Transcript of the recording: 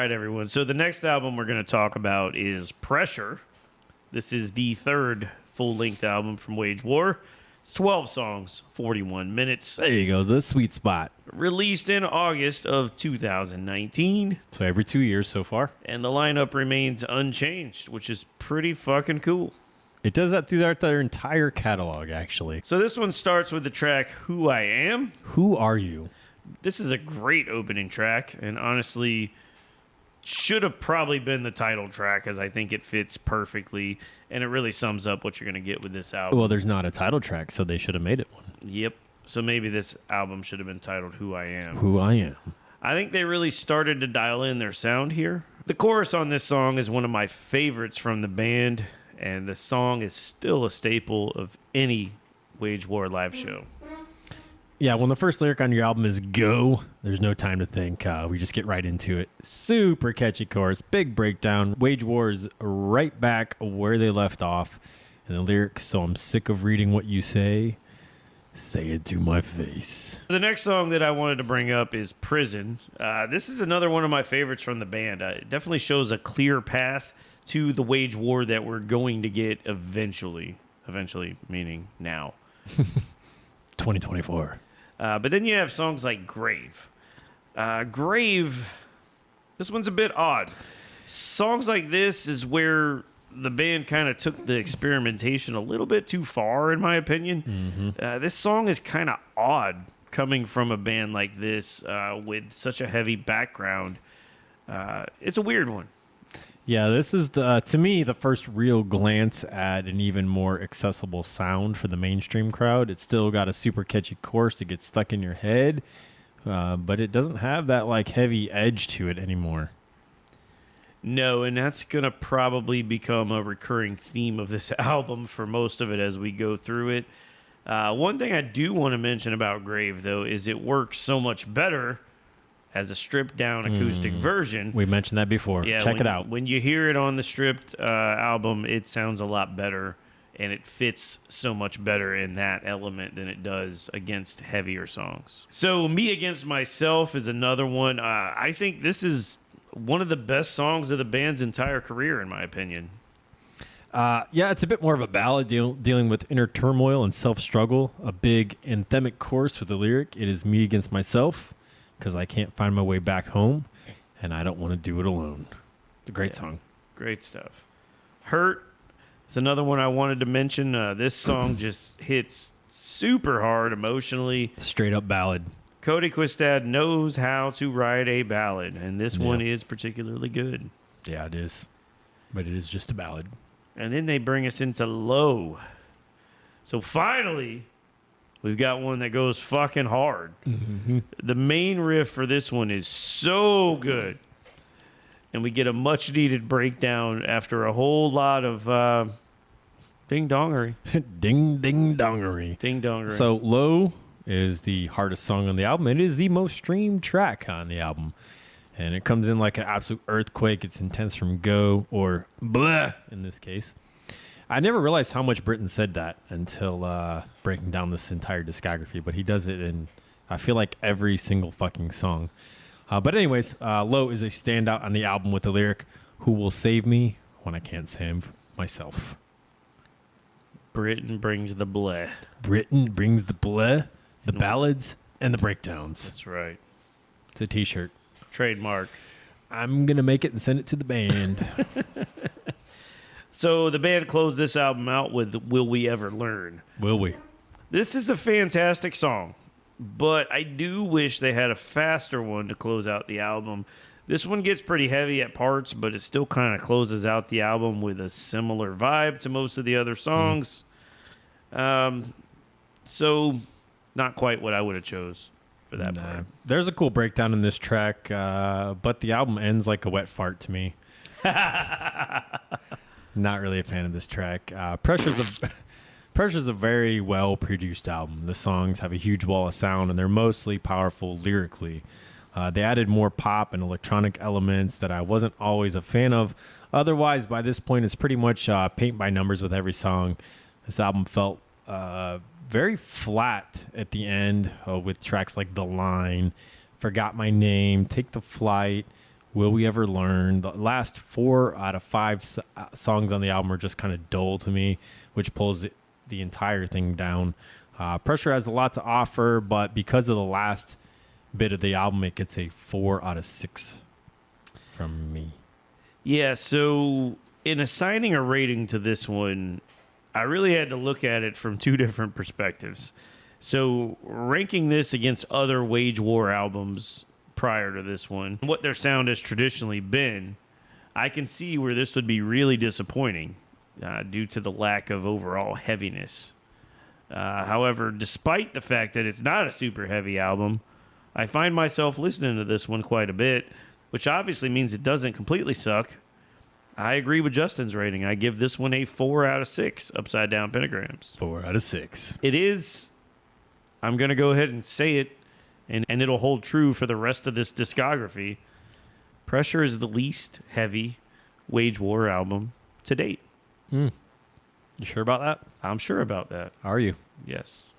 right, everyone. So the next album we're going to talk about is Pressure. This is the third full-length album from Wage War. It's 12 songs, 41 minutes. There you go, the sweet spot. Released in August of 2019. So every 2 years so far. And the lineup remains unchanged, which is pretty fucking cool. It does that throughout their entire catalog, actually. So this one starts with the track Who I Am. Who are you? This is a great opening track, and honestly should have probably been the title track, as I think it fits perfectly, and it really sums up what you're going to get with this album. Well, there's not a title track, so they should have made it one. Yep. So maybe this album should have been titled Who I Am. Who I Am. I think they really started to dial in their sound here. The chorus on this song is one of my favorites from the band, and the song is still a staple of any Wage War live show. Yeah, when the first lyric on your album is go, there's no time to think. We just get right into it. Super catchy chorus, big breakdown. Wage War is right back where they left off. And the lyrics, so I'm sick of reading what you say. Say it to my face. The next song that I wanted to bring up is Prison. This is another one of my favorites from the band. It definitely shows a clear path to the Wage War that we're going to get eventually. Eventually, meaning now. 2024. But then you have songs like Grave. Grave, this one's a bit odd. Songs like this is where the band kind of took the experimentation a little bit too far, in my opinion. This song is kind of odd coming from a band like this with such a heavy background. It's a weird one. Yeah, this is, to me, the first real glance at an even more accessible sound for the mainstream crowd. It's still got a super catchy chorus that gets stuck in your head, but it doesn't have that like heavy edge to it anymore. No, and that's going to probably become a recurring theme of this album for most of it as we go through it. One thing I do want to mention about Grave, though, is it works so much better as a stripped-down acoustic version. We mentioned that before. Yeah, Check it out. When you hear it on the stripped album, it sounds a lot better, and it fits so much better in that element than it does against heavier songs. So Me Against Myself is another one. I think this is one of the best songs of the band's entire career, in my opinion. Yeah, it's a bit more of a ballad dealing with inner turmoil and self-struggle. A big anthemic chorus with the lyric, it is me against myself, because I can't find my way back home, and I don't want to do it alone. It's a great song. Great stuff. Hurt is another one I wanted to mention. This song just hits super hard emotionally. Straight up ballad. Cody Quistad knows how to write a ballad, and this one is particularly good. Yeah, it is. But it is just a ballad. And then they bring us into Low. So finally, we've got one that goes fucking hard. The main riff for this one is so good. And we get a much-needed breakdown after a whole lot of ding-dongery. Ding-ding-dongery. Ding-dongery. So Low is the hardest song on the album. It is the most streamed track on the album. And it comes in like an absolute earthquake. It's intense from go, or bleh in this case. I never realized how much Britton said that until breaking down this entire discography. But he does it in, I feel like, every single fucking song. But anyways, Low is a standout on the album with the lyric, "Who will save me when I can't save myself?" Britton brings the bleh. Britton brings the bleh, the ballads, and the breakdowns. That's right. It's a t-shirt. Trademark. I'm going to make it and send it to the band. So the band closed this album out with Will We Ever Learn? Will we? This is a fantastic song, but I do wish they had a faster one to close out the album. This one gets pretty heavy at parts, but it still kind of closes out the album with a similar vibe to most of the other songs. So not quite what I would have chose for that part. There's a cool breakdown in this track, but the album ends like a wet fart to me. Not really a fan of this track. Pressure's a very well-produced album. The songs have a huge wall of sound, and they're mostly powerful lyrically. They added more pop and electronic elements that I wasn't always a fan of. Otherwise, by this point, it's pretty much paint by numbers with every song. This album felt very flat at the end with tracks like The Line, Forgot My Name, Take the Flight, Will we ever learn? The last 4 out of 5 songs on the album are just kind of dull to me, which pulls the entire thing down. Pressure has a lot to offer, but because of the last bit of the album, it gets a 4 out of 6 from me. Yeah, so in assigning a rating to this one, I really had to look at it from 2 different perspectives. So ranking this against other Wage War albums prior to this one, what their sound has traditionally been, I can see where this would be really disappointing due to the lack of overall heaviness. However, despite the fact that it's not a super heavy album, I find myself listening to this one quite a bit, which obviously means it doesn't completely suck. I agree with Justin's rating. I give this one a 4 out of 6 upside down pentagrams. 4 out of 6. It is, I'm going to go ahead and say it, and it'll hold true for the rest of this discography. Pressure is the least heavy Wage War album to date. You sure about that? I'm sure about that. Are you? Yes.